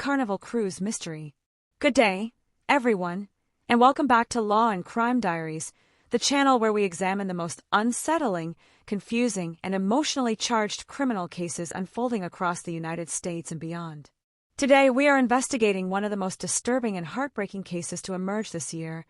Carnival Cruise mystery. Good day, everyone, and welcome back to Law and Crime Diaries, the channel where we examine the most unsettling, confusing, and emotionally charged criminal cases unfolding across the United States and beyond. Today, we are investigating one of the most disturbing and heartbreaking cases to emerge this year,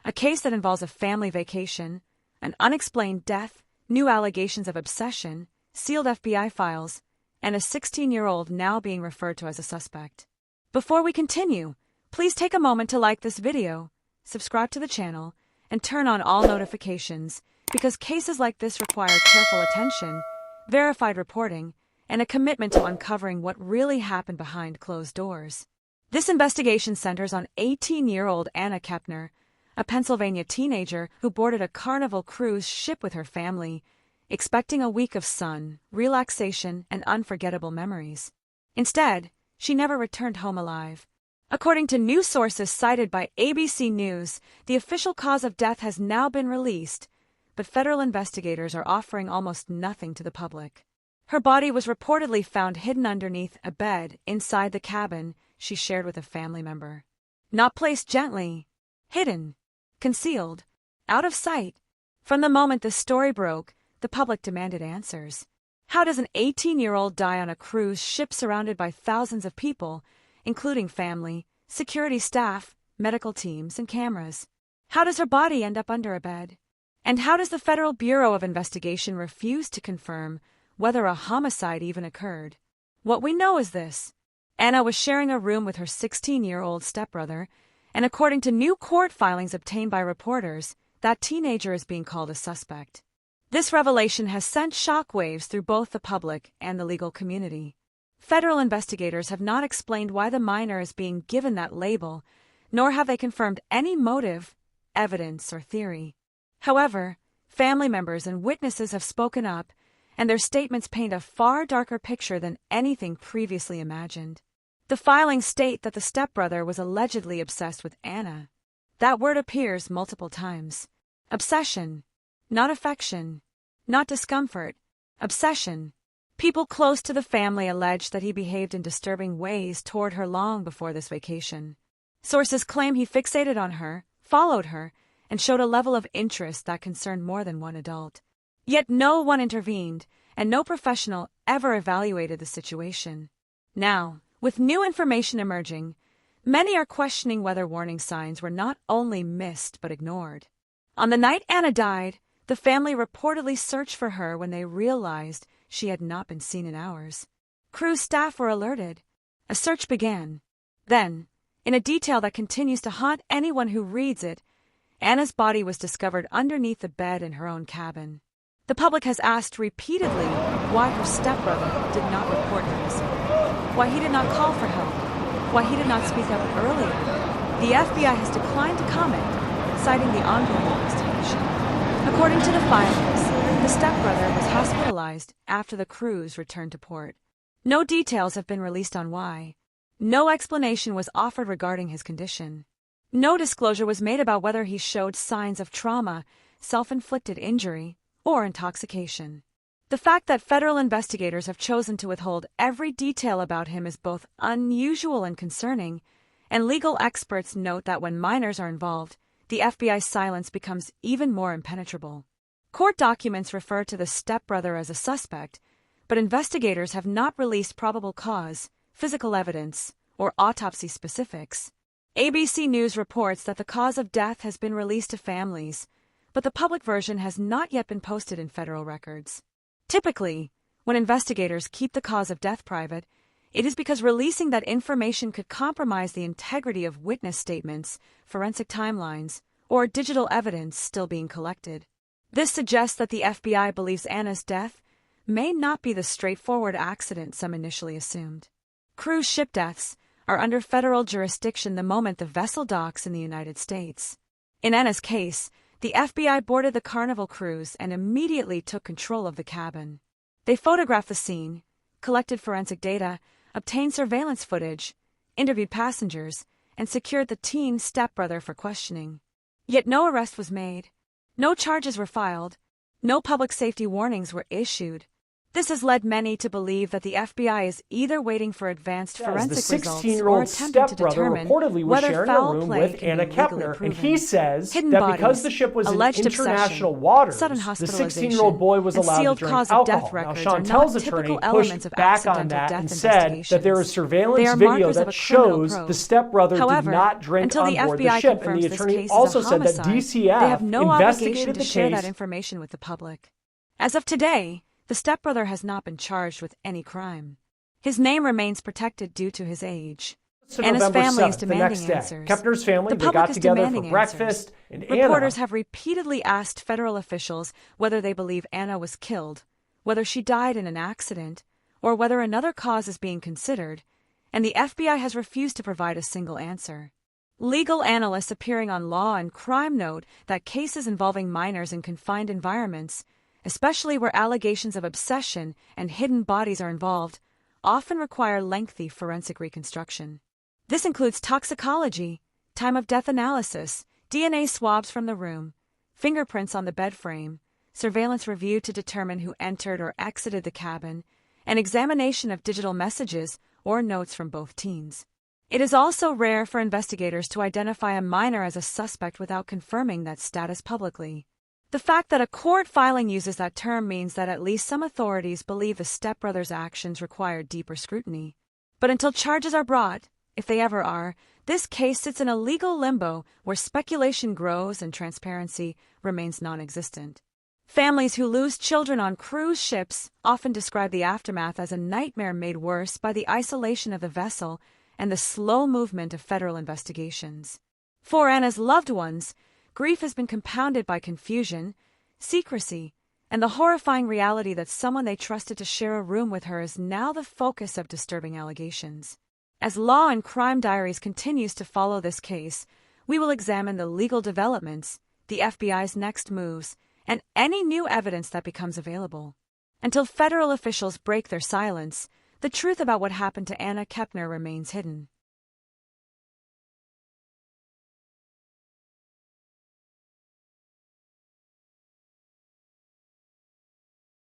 a case that involves a family vacation, an unexplained death, new allegations of obsession, sealed FBI files, and a 16-year-old now being referred to as a suspect. Before we continue, please take a moment to like this video, subscribe to the channel, and turn on all notifications, because cases like this require careful attention, verified reporting, and a commitment to uncovering what really happened behind closed doors. This investigation centers on 18-year-old Anna Kepner, a Pennsylvania teenager who boarded a Carnival Cruise ship with her family, expecting a week of sun, relaxation, and unforgettable memories. Instead, she never returned home alive. According to news sources cited by ABC News, the official cause of death has now been released, but federal investigators are offering almost nothing to the public. Her body was reportedly found hidden underneath a bed inside the cabin she shared with a family member. Not placed gently, hidden, concealed, out of sight. From the moment the story broke, the public demanded answers. How does an 18-year-old die on a cruise ship surrounded by thousands of people, including family, security staff, medical teams, and cameras? How does her body end up under a bed? And how does the Federal Bureau of Investigation refuse to confirm whether a homicide even occurred? What we know is this: Anna was sharing a room with her 16-year-old stepbrother, and according to new court filings obtained by reporters, that teenager is being called a suspect. This revelation has sent shockwaves through both the public and the legal community. Federal investigators have not explained why the minor is being given that label, nor have they confirmed any motive, evidence, or theory. However, family members and witnesses have spoken up, and their statements paint a far darker picture than anything previously imagined. The filings state that the stepbrother was allegedly obsessed with Anna. That word appears multiple times. Obsession. Not affection, not discomfort, obsession. People close to the family allege that he behaved in disturbing ways toward her long before this vacation. Sources claim he fixated on her, followed her, and showed a level of interest that concerned more than one adult. Yet no one intervened, and no professional ever evaluated the situation. Now, with new information emerging, many are questioning whether warning signs were not only missed but ignored. On the night Anna died, the family reportedly searched for her when they realized she had not been seen in hours. Cruise staff were alerted. A search began. Then, in a detail that continues to haunt anyone who reads it, Anna's body was discovered underneath the bed in her own cabin. The public has asked repeatedly why her stepbrother did not report her missing, why he did not call for help, why he did not speak up earlier. The FBI has declined to comment, citing the ongoing investigation. According to the filings, the stepbrother was hospitalized after the cruise returned to port. No details have been released on why. No explanation was offered regarding his condition. No disclosure was made about whether he showed signs of trauma, self-inflicted injury, or intoxication. The fact that federal investigators have chosen to withhold every detail about him is both unusual and concerning, and legal experts note that when minors are involved, the FBI's silence becomes even more impenetrable. Court documents refer to the stepbrother as a suspect, but investigators have not released probable cause, physical evidence, or autopsy specifics. ABC News reports that the cause of death has been released to families, but the public version has not yet been posted in federal records. Typically, when investigators keep the cause of death private, it is because releasing that information could compromise the integrity of witness statements, forensic timelines, or digital evidence still being collected. This suggests that the FBI believes Anna's death may not be the straightforward accident some initially assumed. Cruise ship deaths are under federal jurisdiction the moment the vessel docks in the United States. In Anna's case, the FBI boarded the Carnival Cruise and immediately took control of the cabin. They photographed the scene, collected forensic data, obtained surveillance footage, interviewed passengers, and secured the teen's stepbrother for questioning. Yet no arrest was made, no charges were filed, no public safety warnings were issued. This has led many to believe that the FBI is either waiting for advanced forensic the results or 16-year-old attempting to stepbrother determine reportedly was whether sharing a foul room play with can Anna be legally Kepner, proven. and he says Hidden that bodies, because the ship was in alleged international obsession, waters, sudden the hospitalization, 16-year-old boy was and allowed to sealed drink cause of alcohol. death Now, records are Chantel's not attorney typical elements pushed of back on accidental that death and said that there is investigations. surveillance They are video markers of that a criminal shows probe. the stepbrother However, did not drink until on the board the FBI ship, and confirms the this attorney case also is a said that homicide, they have DCF no obligation investigated to the share that case. information with the public. As of today, the stepbrother has not been charged with any crime. His name remains protected due to his age. Anna's November family is 7th, the demanding next day. answers. Kepner's family, The they public got is together for demanding breakfast, answers. and Reporters Anna have repeatedly asked federal officials whether they believe Anna was killed, whether she died in an accident, or whether another cause is being considered, and the FBI has refused to provide a single answer. Legal analysts appearing on Law and Crime note that cases involving minors in confined environments, especially where allegations of obsession and hidden bodies are involved, often require lengthy forensic reconstruction. This includes toxicology, time of death analysis, DNA swabs from the room, fingerprints on the bed frame, surveillance review to determine who entered or exited the cabin, and examination of digital messages or notes from both teens. It is also rare for investigators to identify a minor as a suspect without confirming that status publicly. The fact that a court filing uses that term means that at least some authorities believe the stepbrother's actions require deeper scrutiny. But until charges are brought, if they ever are, this case sits in a legal limbo where speculation grows and transparency remains non-existent. Families who lose children on cruise ships often describe the aftermath as a nightmare made worse by the isolation of the vessel and the slow movement of federal investigations. For Anna's loved ones, grief has been compounded by confusion, secrecy, and the horrifying reality that someone they trusted to share a room with her is now the focus of disturbing allegations. As Law and Crime Diaries continues to follow this case, we will examine the legal developments, the FBI's next moves, and any new evidence that becomes available. Until federal officials break their silence, the truth about what happened to Anna Kepner remains hidden.